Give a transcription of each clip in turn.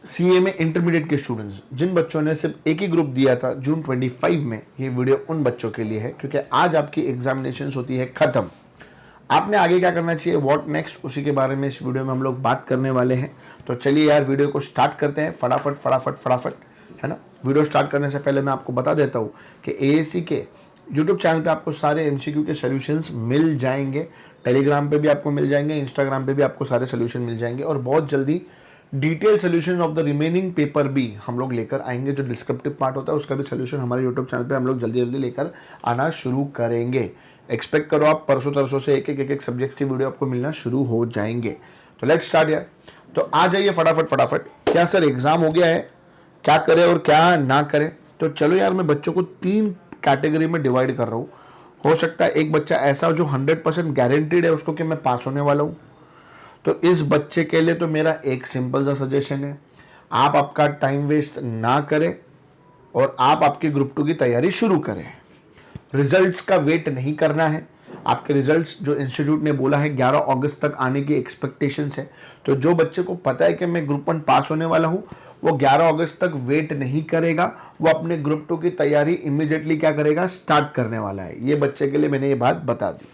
CA में intermediate के students, जिन बच्चों ने सिर्फ एक ही ग्रुप दिया था जून 25 में, ये वीडियो उन बच्चों के लिए है क्योंकि आज आपकी एग्जामिनेशन होती है खत्म। आपने आगे क्या करना चाहिए, व्हाट नेक्स्ट, उसी के बारे में इस वीडियो में हम लोग बात करने वाले हैं। तो चलिए यार वीडियो को स्टार्ट करते हैं फटाफट फटाफट फटाफट, है ना। वीडियो स्टार्ट करने से पहले मैं आपको बता देता हूँ कि एएससी के यूट्यूब चैनल पे आपको सारे एमसीक्यू के सॉल्यूशंस मिल जाएंगे, टेलीग्राम पे भी आपको मिल जाएंगे, इंस्टाग्राम पे भी आपको सारे सॉल्यूशन मिल जाएंगे और बहुत जल्दी detail solution of the remaining paper भी हम लोग लेकर आएंगे। जो डिस्क्रिप्टिव पार्ट होता है उसका भी सोल्यूशन हमारे यूट्यूब चैनल पे हम लोग जल्दी जल्दी लेकर आना शुरू करेंगे। एक्सपेक्ट करो आप परसों तरसों से एक एक सब्जेक्ट की वीडियो आपको मिलना शुरू हो जाएंगे। तो लेट्स स्टार्ट यार। तो आ जाइए फटाफट फटाफट। क्या सर एग्जाम हो गया है, क्या करें और क्या ना करें? तो चलो यार, मैं बच्चों को 3 कैटेगरी में डिवाइड कर रहा हूँ। हो सकता है एक बच्चा ऐसा जो 100% गारंटीड है उसको कि मैं पास होने वाला हूँ। तो इस बच्चे के लिए तो मेरा एक सिंपल सा सजेशन है, आप आपका टाइम वेस्ट ना करें और आप आपकी ग्रुप 2 की तैयारी शुरू करें। रिजल्ट्स का वेट नहीं करना है। आपके रिजल्ट्स जो इंस्टीट्यूट ने बोला है 11 अगस्त तक आने की एक्सपेक्टेशंस है। तो जो बच्चे को पता है कि मैं ग्रुप 1 पास होने वाला हूँ, वो 11 अगस्त तक वेट नहीं करेगा, वो अपने ग्रुप 2 की तैयारी इमीडिएटली क्या करेगा, स्टार्ट करने वाला है। ये बच्चे के लिए मैंने ये बात बता दी।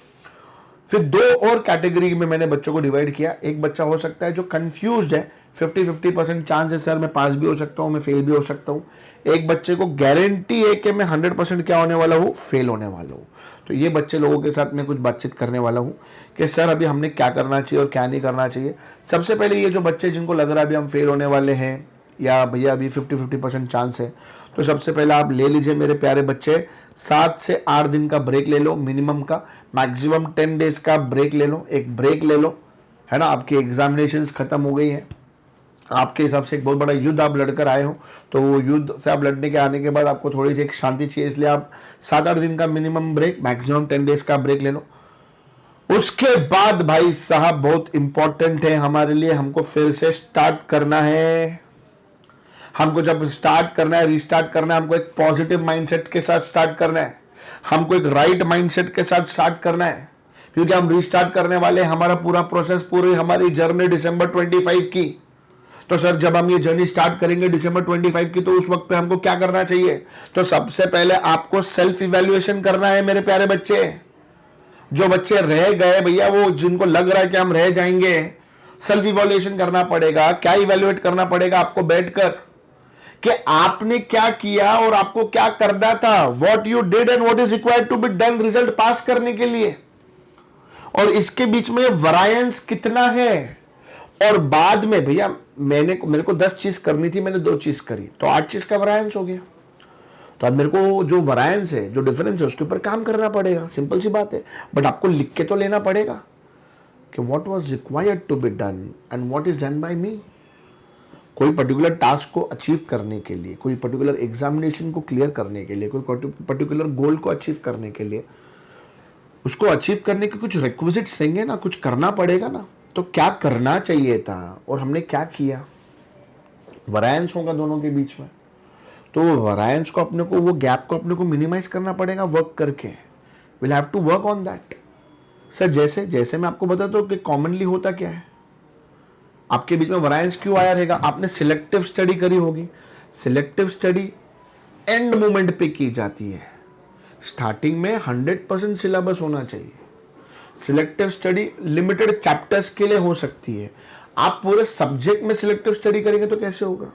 फिर 2 और कैटेगरी में मैंने बच्चों को डिवाइड किया। एक बच्चा हो सकता है जो कंफ्यूज्ड है, 50-50% चांस है सर मैं पास भी हो सकता हूँ, मैं फेल भी हो सकता हूँ। एक बच्चे को गारंटी है कि मैं 100% क्या होने वाला हूँ, फेल होने वाला हूँ। तो ये बच्चे लोगों के साथ मैं कुछ बातचीत करने वाला हूँ कि सर अभी हमने क्या करना चाहिए और क्या नहीं करना चाहिए। सबसे पहले ये जो बच्चे जिनको लग रहा है अभी हम फेल होने वाले हैं या भैया अभी 50-50% चांस है, तो सबसे पहले आप ले लीजिए मेरे प्यारे बच्चे, 7 से 8 दिन का ब्रेक ले लो मिनिमम का, मैक्सिमम 10 डेज का ब्रेक ले लो, एक ब्रेक ले लो, है ना। आपकी एग्जामिनेशंस खत्म हो गई है, आपके हिसाब से एक बहुत बड़ा युद्ध आप लड़कर आए हो, तो वो युद्ध से आप लड़ने के आने के बाद आपको थोड़ी सी एक शांति चाहिए, इसलिए आप 7-8 दिन का मिनिमम ब्रेक, मैक्सिमम 10 डेज का ब्रेक ले लो। उसके बाद भाई साहब बहुत इंपॉर्टेंट है हमारे लिए, हमको फिर से स्टार्ट करना है। हमको जब स्टार्ट करना है, रिस्टार्ट करना है, हमको एक पॉजिटिव माइंडसेट के साथ स्टार्ट करना है, हमको एक राइट माइंडसेट के साथ स्टार्ट करना है, क्योंकि हम रिस्टार्ट करने वाले हैं। हमारा पूरा प्रोसेस, पूरी हमारी जर्नी दिसंबर 25 की। तो सर जब हम ये जर्नी स्टार्ट करेंगे दिसंबर 25 की, तो उस वक्त पे हमको क्या करना चाहिए? तो सबसे पहले आपको सेल्फ इवैल्यूएशन करना है मेरे प्यारे बच्चे। जो बच्चे रह गए भैया, वो जिनको लग रहा है कि हम रह जाएंगे, सेल्फ इवैल्यूएशन करना पड़ेगा। क्या इवैल्यूएट करना पड़ेगा आपको बैठकर, कि आपने क्या किया और आपको क्या करना था, what you did and what is required to be done result pass करने के लिए, और इसके बीच में वरायंस कितना है। और बाद में भैया मेरे को 10 चीज करनी थी, मैंने 2 चीज करी, तो 8 चीज का वरायंस हो गया। तो अब मेरे को जो वरायंस है, जो डिफरेंस है, उसके ऊपर काम करना पड़ेगा। सिंपल सी बात है, बट आपको लिख के तो लेना पड़ेगा कि what was required to be done and what is done by me. कोई पर्टिकुलर टास्क को अचीव करने के लिए, कोई पर्टिकुलर एग्जामिनेशन को क्लियर करने के लिए, कोई पर्टिकुलर गोल को अचीव करने के लिए, उसको अचीव करने के कुछ रिक्विजिट्स रहेंगे ना, कुछ करना पड़ेगा ना। तो क्या करना चाहिए था और हमने क्या किया, वरायंस होगा दोनों के बीच में। तो वरायंस को अपने को, वो गैप को अपने को मिनिमाइज करना पड़ेगा वर्क करके। Will have to work on that. Sir जैसे जैसे मैं आपको बताता हूँ कि कॉमनली होता क्या है, आपके बीच में वरायंस क्यों आया रहेगा। आपने सिलेक्टिव स्टडी करी होगी। सिलेक्टिव स्टडी एंड मोमेंट पे की जाती है, स्टार्टिंग में 100% सिलेबस होना चाहिए। सिलेक्टिव स्टडी लिमिटेड चैप्टर्स के लिए हो सकती है। आप पूरे सब्जेक्ट में सिलेक्टिव स्टडी करेंगे तो कैसे होगा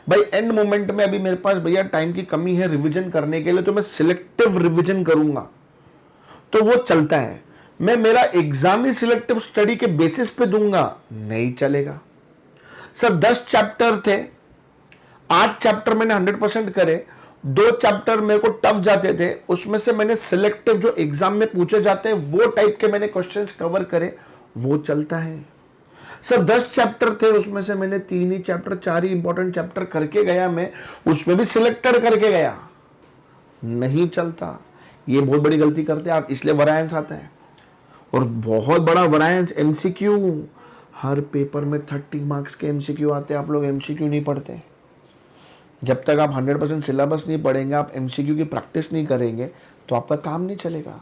भाई। एंड मोमेंट में अभी मेरे पास भैया टाइम की कमी है रिवीजन करने के लिए, तो मैं सिलेक्टिव रिवीजन करूंगा, तो वो चलता है। मैं मेरा एग्जाम ही सिलेक्टिव स्टडी के बेसिस पे दूंगा, नहीं चलेगा। सर 10 चैप्टर थे, 8 चैप्टर मैंने 100% करे, 2 चैप्टर मेरे को टफ जाते थे, उसमें से मैंने सिलेक्टिव जो एग्जाम में पूछे जाते हैं वो टाइप के मैंने क्वेश्चंस कवर करे, वो चलता है। सर 10 चैप्टर थे, उसमें से मैंने 3 ही चैप्टर, 4 ही इंपॉर्टेंट चैप्टर करके गया, मैं उसमें भी सिलेक्टेड करके गया, नहीं चलता। ये बहुत बड़ी गलती करते हैं आप, इसलिए वरायंस आता है। और बहुत बड़ा वरायंस एमसीक्यू, हर पेपर में 30 मार्क्स के एमसीक्यू आते हैं। आप लोग एमसीक्यू नहीं पढ़ते। जब तक आप 100% सिलेबस नहीं पढ़ेंगे, आप एमसीक्यू की प्रैक्टिस नहीं करेंगे, तो आपका काम नहीं चलेगा।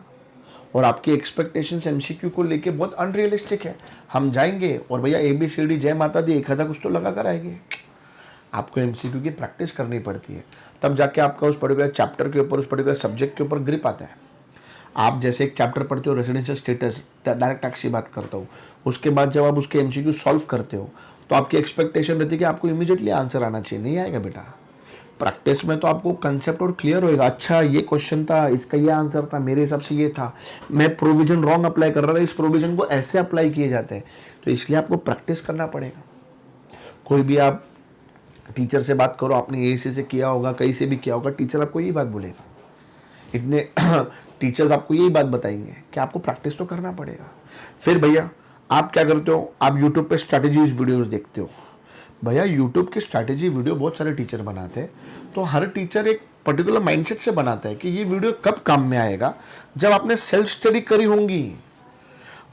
और आपकी एक्सपेक्टेशंस एमसीक्यू को लेके बहुत अनरियलिस्टिक है। हम जाएंगे और भैया ABCD जय माता दी 1 आधा कुछ तो लगा कर आएंगे, आपको एमसीक्यू की प्रैक्टिस करनी पड़ती है, तब जाके आपका उस पर्टिकुलर चैप्टर के ऊपर, उस पर्टिकुलर सब्जेक्ट के ऊपर ग्रिप आता है। आप जैसे एक चैप्टर पढ़ते हो रेजिडेंशियल स्टेटस, डायरेक्ट टैक्स की बात करता हूँ, उसके बाद जब आप उसके एमसीक्यू सॉल्व करते हो तो आपकी एक्सपेक्टेशन रहती है कि आपको इमीडिएटली आंसर आना चाहिए। नहीं आएगा बेटा। प्रैक्टिस में तो आपको कंसेप्ट और क्लियर होएगा, अच्छा ये क्वेश्चन था, इसका ये आंसर था, मेरे हिसाब से ये था, मैं प्रोविजन रॉन्ग अप्लाई कर रहा था, इस प्रोविजन को ऐसे अप्लाई किए जाते हैं। तो इसलिए आपको प्रैक्टिस करना पड़ेगा। कोई भी आप टीचर से बात करो, आपने एएससी से किया होगा, कहीं से भी किया होगा, टीचर आपको यही बात बोलेगा। इतने टीचर्स आपको यही बात बताएंगे कि आपको प्रैक्टिस तो करना पड़ेगा। फिर भैया आप क्या करते हो, आप यूट्यूब पे स्ट्रैटेजीज वीडियोस देखते हो। भैया यूट्यूब की स्ट्रैटेजी वीडियो बहुत सारे टीचर बनाते हैं, तो हर टीचर एक पर्टिकुलर माइंडसेट से बनाता है कि ये वीडियो कब काम में आएगा, जब आपने सेल्फ स्टडी करी होंगी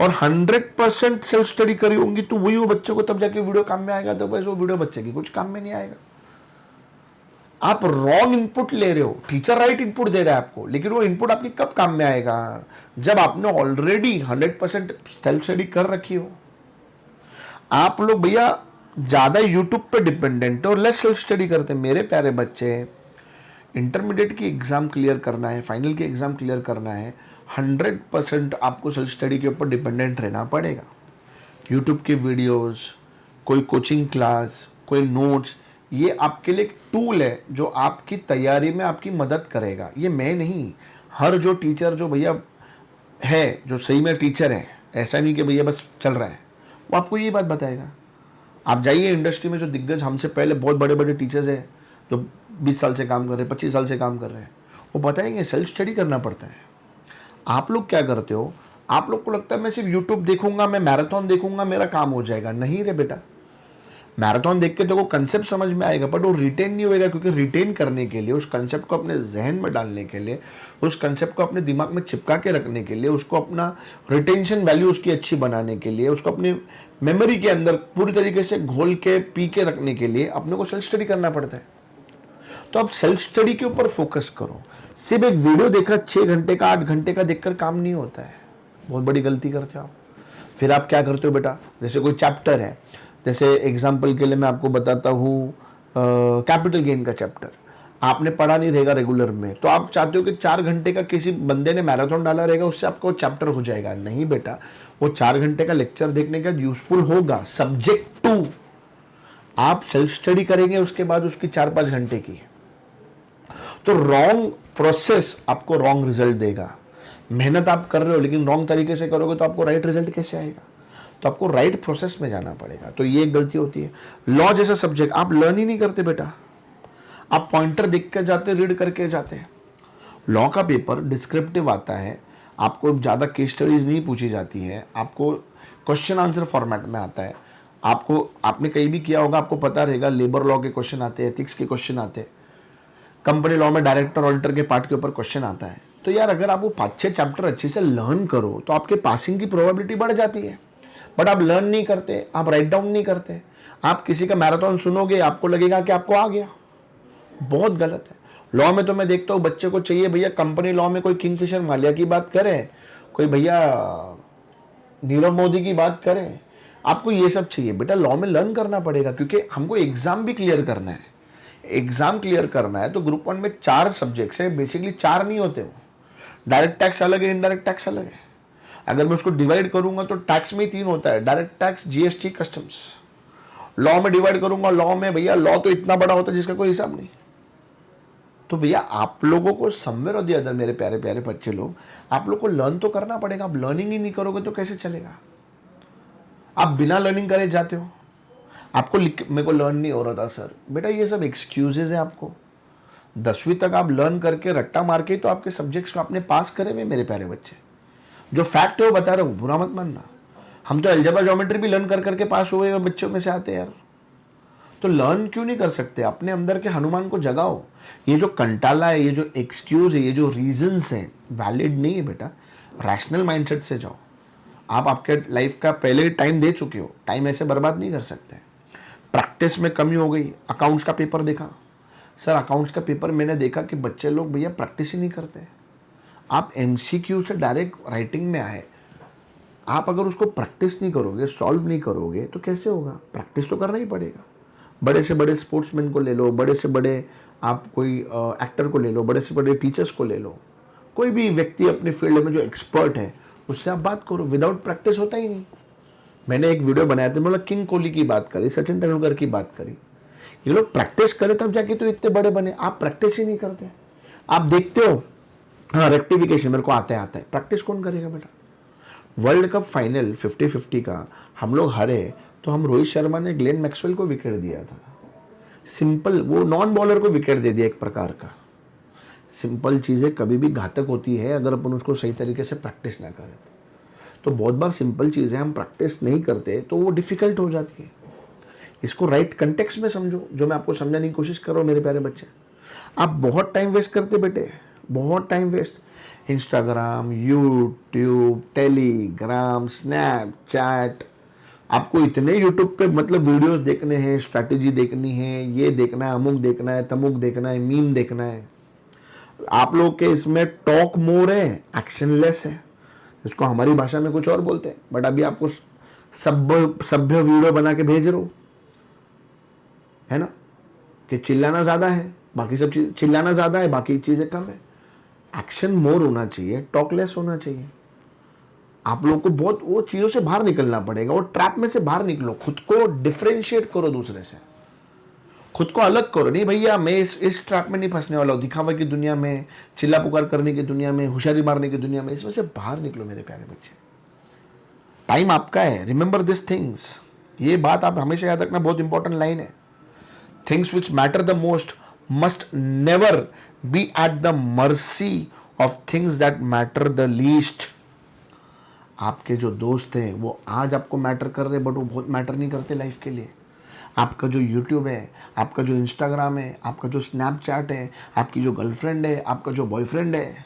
और 100% सेल्फ स्टडी करी होंगी, तो वही वो बच्चों को तब जाके वीडियो काम में आएगा। तो वैसे वो वीडियो बच्चे की कुछ काम में नहीं आएगा। आप रॉन्ग इनपुट ले रहे हो, टीचर राइट इनपुट दे रहा है आपको, लेकिन वो इनपुट आपकी कब काम में आएगा, जब आपने ऑलरेडी 100% सेल्फ स्टडी कर रखी हो। आप लोग भैया ज़्यादा यूट्यूब पे डिपेंडेंट और लेस सेल्फ स्टडी करते हैं। मेरे प्यारे बच्चे, इंटरमीडिएट की एग्ज़ाम क्लियर करना है, फाइनल की एग्ज़ाम क्लियर करना है, 100% आपको सेल्फ स्टडी के ऊपर डिपेंडेंट रहना पड़ेगा। यूट्यूब की वीडियोस, कोई कोचिंग क्लास, कोई नोट्स, ये आपके लिए एक टूल है जो आपकी तैयारी में आपकी मदद करेगा। ये मैं नहीं, हर जो टीचर जो भैया है, जो सही में टीचर है, ऐसा नहीं कि भैया बस चल रहा है, वो आपको ये बात बताएगा। आप जाइए इंडस्ट्री में, जो दिग्गज हमसे पहले बहुत बड़े बड़े टीचर्स हैं जो 20 साल से काम कर रहे हैं, 25 साल से काम कर रहे हैं, वो बताएंगे सेल्फ स्टडी करना पड़ता है। आप लोग क्या करते हो, आप लोग को लगता है मैं सिर्फ यूट्यूब देखूंगा, मैं मैराथन देखूंगा, मेरा काम हो जाएगा। नहीं रे बेटा, मैराथन देख के तो वो कंसेप्ट समझ में आएगा, बट वो रिटेन नहीं होएगा। क्योंकि रिटेन करने के लिए, उस कंसेप्ट को अपने जहन में डालने के लिए, उस कंसेप्ट को अपने दिमाग में चिपका के रखने के लिए, उसको अपना रिटेंशन वैल्यू उसकी अच्छी बनाने के लिए, उसको अपने मेमोरी के अंदर पूरी तरीके से घोल के पी के रखने के लिए अपने को सेल्फ स्टडी करना पड़ता है। तो आप सेल्फ स्टडी के ऊपर फोकस करो। सिर्फ एक वीडियो देखा 6 घंटे का, 8 घंटे का देखकर काम नहीं होता है। बहुत बड़ी गलती करते हो आप। फिर आप क्या करते हो बेटा, जैसे कोई चैप्टर है, जैसे एग्जाम्पल के लिए मैं आपको बताता हूँ कैपिटल गेन का चैप्टर, आपने पढ़ा नहीं रहेगा रेगुलर में, तो आप चाहते हो कि 4 घंटे का किसी बंदे ने मैराथन डाला रहेगा, उससे आपको चैप्टर हो जाएगा। नहीं बेटा, वो 4 घंटे का लेक्चर देखने का यूजफुल होगा सब्जेक्ट टू। आप सेल्फ स्टडी करेंगे उसके बाद उसकी 4-5 घंटे की, तो रॉन्ग प्रोसेस आपको रॉन्ग रिजल्ट देगा। मेहनत आप कर रहे हो लेकिन रॉन्ग तरीके से करोगे तो आपको राइट रिजल्ट कैसे आएगा। तो आपको राइट प्रोसेस में जाना पड़ेगा। तो ये एक गलती होती है। लॉ जैसा सब्जेक्ट आप लर्न ही नहीं करते बेटा, आप पॉइंटर देख के जाते, रीड करके जाते हैं। लॉ का पेपर डिस्क्रिप्टिव आता है, आपको ज़्यादा केस स्टडीज नहीं पूछी जाती है, आपको क्वेश्चन आंसर फॉर्मेट में आता है। आपने कहीं भी किया होगा, आपको पता रहेगा, लेबर लॉ के क्वेश्चन आते हैं, एथिक्स के क्वेश्चन आते हैं, कंपनी लॉ में डायरेक्टर ऑडिटर के पार्ट के ऊपर क्वेश्चन आता है। तो यार अगर आप वो 5-6 चैप्टर अच्छे से लर्न करो तो आपके पासिंग की प्रोबेबिलिटी बढ़ जाती है। बट आप लर्न नहीं करते, आप राइट डाउन नहीं करते, आप किसी का मैराथन सुनोगे, आपको लगेगा कि आपको आ गया। बहुत गलत है। लॉ में तो मैं देखता हूँ बच्चे को चाहिए भैया, कंपनी लॉ में कोई किंगफिशर मालिया की बात करे, कोई भैया नीरव मोदी की बात करें, आपको ये सब चाहिए। बेटा लॉ में लर्न करना पड़ेगा, क्योंकि हमको एग्जाम भी क्लियर करना है। एग्जाम क्लियर करना है तो ग्रुप 1 में 4 सब्जेक्ट्स है, बेसिकली 4 नहीं होते। वो डायरेक्ट टैक्स अलग है, इनडायरेक्ट टैक्स अलग है। अगर मैं उसको डिवाइड करूंगा तो टैक्स में ही 3 होता है, direct tax, GST, customs. Law में डिवाइड करूंगा, लॉ में भैया लॉ तो इतना बड़ा होता है जिसका कोई हिसाब नहीं। तो भैया आप लोगों को समवेयर और द अदर, मेरे प्यारे प्यारे बच्चे लोग, आप लोग को लर्न तो करना पड़ेगा। आप लर्निंग ही नहीं करोगे तो कैसे चलेगा। आप बिना लर्निंग करे जाते हो, आपको मेरे को लर्न नहीं हो रहा था सर। बेटा ये सब एक्सक्यूजेज है। आपको 10वीं तक आप लर्न करके रट्टा मार के तो आपके सब्जेक्ट्स को आपने पास करे हुए। मेरे प्यारे बच्चे, जो फैक्ट है वो बता रहा हूँ, बुरा मत मानना। हम तो अलजेब्रा ज्योमेट्री भी लर्न कर करके पास हुए हुए बच्चों में से आते हैं यार। तो लर्न क्यों नहीं कर सकते। अपने अंदर के हनुमान को जगाओ। ये जो कंटाला है, ये जो एक्सक्यूज है, ये जो रीजंस है, वैलिड नहीं है बेटा। रैशनल माइंडसेट से जाओ। आप आपके लाइफ का पहले टाइम दे चुके हो, टाइम ऐसे बर्बाद नहीं कर सकते। प्रैक्टिस में कमी हो गई। अकाउंट्स का पेपर देखा सर, अकाउंट्स का पेपर मैंने देखा कि बच्चे लोग भैया प्रैक्टिस ही नहीं करते। आप एमसीक्यू से डायरेक्ट राइटिंग में आए, आप अगर उसको प्रैक्टिस नहीं करोगे, सॉल्व नहीं करोगे तो कैसे होगा। प्रैक्टिस तो करना ही पड़ेगा। बड़े से बड़े स्पोर्ट्समैन को ले लो, बड़े से बड़े आप कोई एक्टर को ले लो, बड़े से बड़े टीचर्स को ले लो, कोई भी व्यक्ति अपने फील्ड में जो एक्सपर्ट है उससे आप बात करो। विदाउट प्रैक्टिस होता ही नहीं। मैंने एक वीडियो बनाया था, मतलब किंग कोहली की बात करी, सचिन तेंदुलकर की बात करी। ये लोग प्रैक्टिस करें तब जाके तो इतने बड़े बने। आप प्रैक्टिस ही नहीं करते। आप देखते हो, हाँ रेक्टिफिकेशन मेरे को आता है, प्रैक्टिस कौन करेगा बेटा। वर्ल्ड कप फाइनल 50-50 का हम लोग हारे तो हम रोहित शर्मा ने ग्लेन मैक्सवेल को विकेट दिया था। सिंपल, वो नॉन बॉलर को विकेट दे दिया एक प्रकार का। सिंपल चीज़ें कभी भी घातक होती है अगर अपन उसको सही तरीके से प्रैक्टिस ना करें तो बहुत बार सिंपल चीज़ें हम प्रैक्टिस नहीं करते तो वो डिफ़िकल्ट हो जाती है। इसको राइट कंटेक्स्ट में समझो, जो मैं आपको समझाने की कोशिश कर रहा हूँ मेरे प्यारे बच्चे। आप बहुत टाइम वेस्ट करते बेटे, बहुत time waste. Instagram, YouTube, Telegram, Snapchat, आपको इतने यूट्यूब पे मतलब वीडियोस देखने हैं, स्ट्रैटेजी देखनी है, ये देखना है, अमुक देखना है, तमुक देखना है, मीम देखना है। आप लोग के इसमें टॉक मोर है, एक्शन लेस है। इसको हमारी भाषा में कुछ और बोलते हैं, बट अभी आपको सभ्य वीडियो बना के भेज रहे हो, है ना, कि चिल्लाना ज़्यादा है, बाकी सब चीज़ चिल्लाना ज़्यादा है, बाकी चीज़ें कम है। एक्शन मोर होना चाहिए, टॉक लेस होना चाहिए। आप लोगों को बहुत वो चीज़ों से बाहर निकलना पड़ेगा, वो ट्रैप में से बाहर निकलो, खुद को डिफ्रेंशिएट करो दूसरे से, खुद को अलग करो। नहीं भैया मैं इस ट्रैप में नहीं फंसने वाला हूँ, दिखावा की दुनिया में, चिल्ला पुकार करने की दुनिया में, होशियारी मारने की दुनिया में, इसमें से बाहर निकलो मेरे प्यारे बच्चे। टाइम आपका है, रिमेंबर दिस थिंग्स। ये बात आप हमेशा याद रखना, बहुत इंपॉर्टेंट लाइन है। Things which matter the most must never be at the mercy of things that matter the least. आपके जो दोस्त हैं वो आज आपको मैटर कर रहे, बट वो बहुत मैटर नहीं करते लाइफ के लिए। आपका जो यूट्यूब है, आपका जो इंस्टाग्राम है, आपका जो स्नैपचैट है, आपकी जो गर्लफ्रेंड है, आपका जो बॉयफ्रेंड है,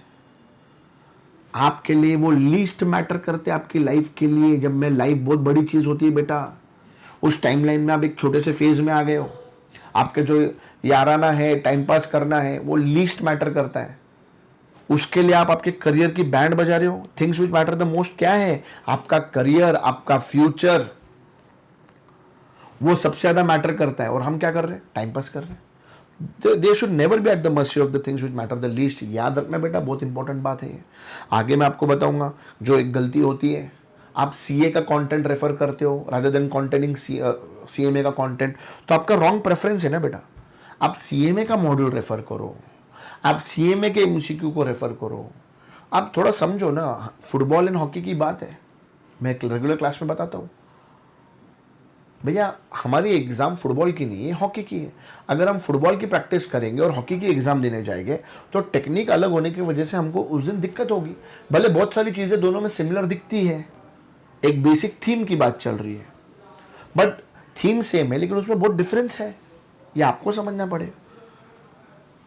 आपके लिए वो लीस्ट मैटर करते आपकी लाइफ के लिए। जब मैं लाइफ बहुत बड़ी चीज़ होती है बेटा, उस टाइमलाइन में आप एक छोटे से फेज में आ गए हो। आपके जो याराना है, टाइम पास करना है, वो लीस्ट मैटर करता है। उसके लिए आप आपके करियर की बैंड बजा रहे हो। Things which matter the most क्या है? आपका करियर, आपका फ्यूचर, वो सबसे ज्यादा मैटर करता है। और हम क्या कर रहे हैं? टाइम पास कर रहे हैं। They should never be at the mercy of the things which matter the least. याद रखना बेटा, बहुत इंपॉर्टेंट बात है ये। आगे मैं आपको बताऊंगा जो एक गलती होती है, आप सीए का कंटेंट रेफर करते हो रादर देन कंटेनिंग सीएमए का कंटेंट, तो आपका रॉन्ग प्रेफरेंस है ना बेटा। आप सीएमए का मॉड्यूल रेफर करो, आप सीएमए के एमसीक्यू को रेफर करो। आप थोड़ा समझो ना, फुटबॉल एंड हॉकी की बात है, मैं रेगुलर क्लास में बताता हूँ भैया। हमारी एग्जाम फुटबॉल की नहीं है, हॉकी की है। अगर हम फुटबॉल की प्रैक्टिस करेंगे और हॉकी की एग्जाम देने जाएंगे तो टेक्निक अलग होने की वजह से हमको उस दिन दिक्कत होगी। भले बहुत सारी चीज़ें दोनों में सिमिलर दिखती है, एक बेसिक थीम की बात चल रही है, बट थीम सेम है लेकिन उसमें बहुत डिफरेंस है, ये आपको समझना पड़ेगा।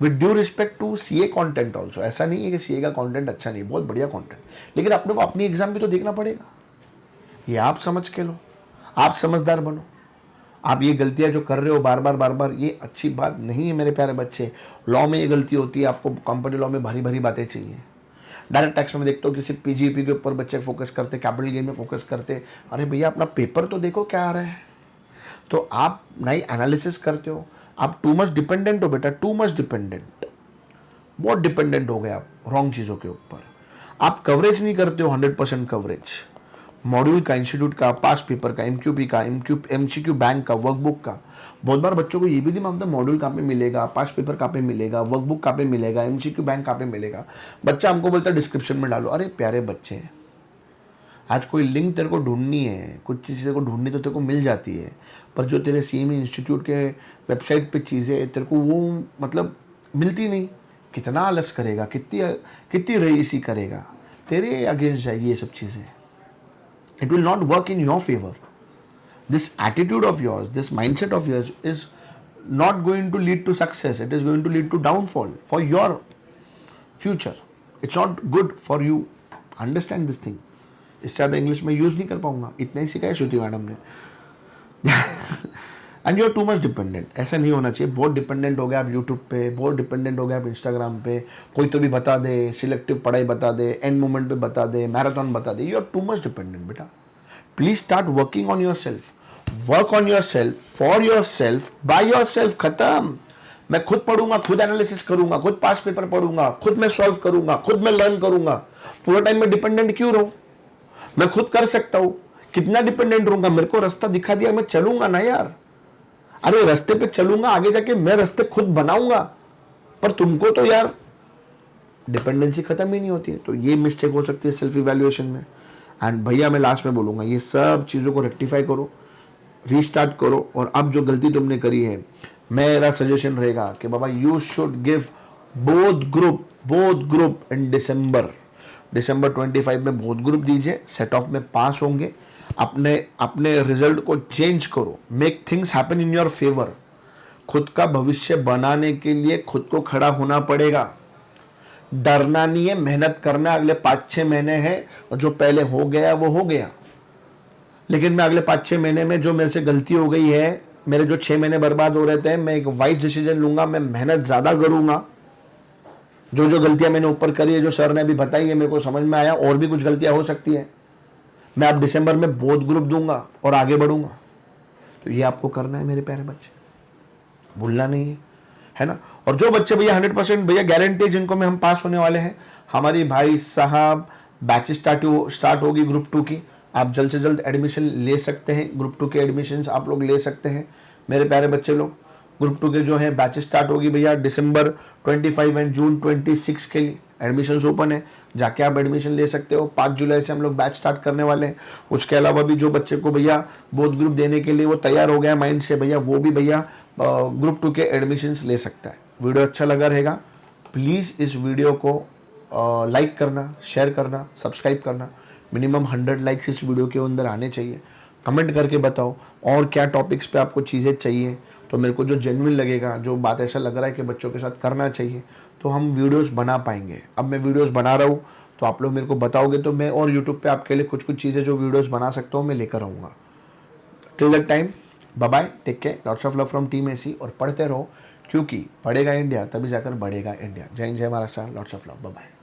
With due respect to CA content also, ऐसा नहीं है कि सीए का कंटेंट अच्छा नहीं, बहुत बढ़िया कंटेंट, लेकिन अपने को अपनी एग्जाम भी तो देखना पड़ेगा। ये आप समझ के लो, आप समझदार बनो। आप ये गलतियां जो कर रहे हो बार बार, ये अच्छी बात नहीं है मेरे प्यारे बच्चे। लॉ में ये गलती होती है, आपको कंपनी लॉ में भारी बातें चाहिए। डायरेक्ट टैक्स में देखते हो किसी पीजीपी के ऊपर बच्चे फोकस करते, कैपिटल गेन में फोकस करते। अरे भैया अपना पेपर तो देखो क्या आ रहा है। तो आप नई एनालिसिस करते हो, आप टू मच डिपेंडेंट हो बेटा, टू मच डिपेंडेंट, बहुत डिपेंडेंट हो गए आप रॉन्ग चीज़ों के ऊपर। आप कवरेज नहीं करते हो 100% कवरेज, मॉड्यूल का, इंस्टीट्यूट का, पास्ट पेपर का, एमक्यूपी का, एमसीक्यू बैंक का, वर्कबुक का। बहुत बार बच्चों को ये भी नहीं मालूम मॉड्यूल कहाँ पे मिलेगा, पास्ट पेपर कहाँ पे मिलेगा, वर्कबुक कहाँ पे मिलेगा, एमसीक्यू बैंक कहाँ पे मिलेगा। बच्चा हमको बोलता है डिस्क्रिप्शन में डालो। अरे प्यारे बच्चे, आज कोई लिंक तेरे को ढूंढनी है, कुछ चीज़ें को ढूंढनी तो तेरे को मिल जाती है, पर जो तेरे सीएमए इंस्टीट्यूट के वेबसाइट पे चीज़ें तेरे को वो मतलब मिलती नहीं। कितना आलस करेगा, कितनी रईसी करेगा, तेरे अगेंस्ट जाएगी ये सब चीज़ें। It will not work in your favor. This attitude of yours, this mindset of yours is not going to lead to success. It is going to lead to downfall for your future. It's not good for you. Understand this thing. इससे ज़्यादा English में use नहीं कर पाऊंगा, इतना ही सिखाया Shruti madam ने। And you are too much dependent. ऐसा नहीं होना चाहिए। बहुत डिपेंडेंट हो गया आप यूट्यूब पे, बहुत डिपेंडेंट हो गया आप इंस्टाग्राम पे। कोई तो भी बता दे, सिलेक्टिव पढ़ाई बता दे, एंड मोमेंट पे बता दे, मैराथन बता दे। You are too much dependent बेटा। Please start working on yourself. Work on yourself, for yourself, by yourself, खत्म। मैं खुद पढ़ूंगा, खुद एनालिसिस करूंगा, खुद पास पेपर पढ़ूंगा, खुद मैं सॉल्व करूंगा, खुद मैं लर्न करूंगा। पूरा टाइम मैं डिपेंडेंट क्यों रहूं? मैं खुद कर सकता हूं। कितना डिपेंडेंट रहूंगा? मेरे को रास्ता दिखा दिया, मैं चलूंगा ना यार। अरे रास्ते पे चलूंगा, आगे जाके मैं रास्ते खुद बनाऊंगा। पर तुमको तो यार डिपेंडेंसी खत्म ही नहीं होती है। तो ये मिस्टेक हो सकती है सेल्फ इवैल्यूएशन में। एंड भैया मैं लास्ट में बोलूंगा, ये सब चीज़ों को रेक्टिफाई करो, रीस्टार्ट करो। और अब जो गलती तुमने करी है, मेरा सजेशन रहेगा कि बाबा you should give both group in December 25 में बोथ ग्रुप दीजिए। सेट ऑफ में पास होंगे। अपने रिजल्ट को चेंज करो, make things happen in your favour. खुद का भविष्य बनाने के लिए खुद को खड़ा होना पड़ेगा। डरना नहीं है, मेहनत करना। अगले 5-6 महीने हैं और जो पहले हो गया वो हो गया। लेकिन मैं अगले 5-6 महीने में जो मेरे से गलती हो गई है, मेरे जो 6 महीने बर्बाद हो रहे थे, मैं एक वाइज डिसीजन लूंगा। मैं मेहनत ज्यादा करूंगा। जो गलतियां मैंने ऊपर करी है, जो सर ने अभी बताई है, मेरे को समझ में आया और भी कुछ गलतियां हो सकती है। मैं अब दिसंबर में बोथ ग्रुप दूंगा और आगे बढ़ूंगा। तो ये आपको करना है मेरे प्यारे बच्चे, भूलना नहीं है ना। और जो बच्चे भैया 100% भैया गारंटी जिनको में हम पास होने वाले हैं, हमारी भाई साहब बैच स्टार्ट होगी ग्रुप 2 की। आप जल्द से जल्द एडमिशन ले सकते हैं। ग्रुप 2 के एडमिशन्स आप लोग ले सकते हैं मेरे प्यारे बच्चे लोग। ग्रुप 2 के जो है बैच स्टार्ट होगी भैया दिसंबर 25 एंड जून 26 के लिए एडमिशन्स ओपन है। जाके आप एडमिशन ले सकते हो। 5 जुलाई से हम लोग बैच स्टार्ट करने वाले हैं। उसके अलावा भी जो बच्चे को भैया बोथ ग्रुप देने के लिए वो तैयार हो गया माइंड से भैया, वो भी भैया ग्रुप 2 के एडमिशन्स ले सकता है। वीडियो अच्छा लगा रहेगा, प्लीज़ इस वीडियो को लाइक करना, शेयर करना, सब्सक्राइब करना। मिनिमम 100 लाइक्स इस वीडियो के अंदर आने चाहिए। कमेंट करके बताओ और क्या टॉपिक्स पे आपको चीज़ें चाहिए। तो मेरे को जो जेन्युइन लगेगा, जो बात ऐसा लग रहा है कि बच्चों के साथ करना चाहिए, तो हम वीडियोस बना पाएंगे। अब मैं वीडियोस बना रहा हूँ तो आप लोग मेरे को बताओगे तो मैं और यूट्यूब पे आपके लिए कुछ चीज़ें जो वीडियोस बना सकता हूँ मैं लेकर आऊँगा। Till that time bye bye, take care, lots of love from team AC. और पढ़ते रहो, क्योंकि पढ़ेगा इंडिया तभी जाकर बढ़ेगा इंडिया। जय हिंद, जय Maharashtra, lots of love, bye bye.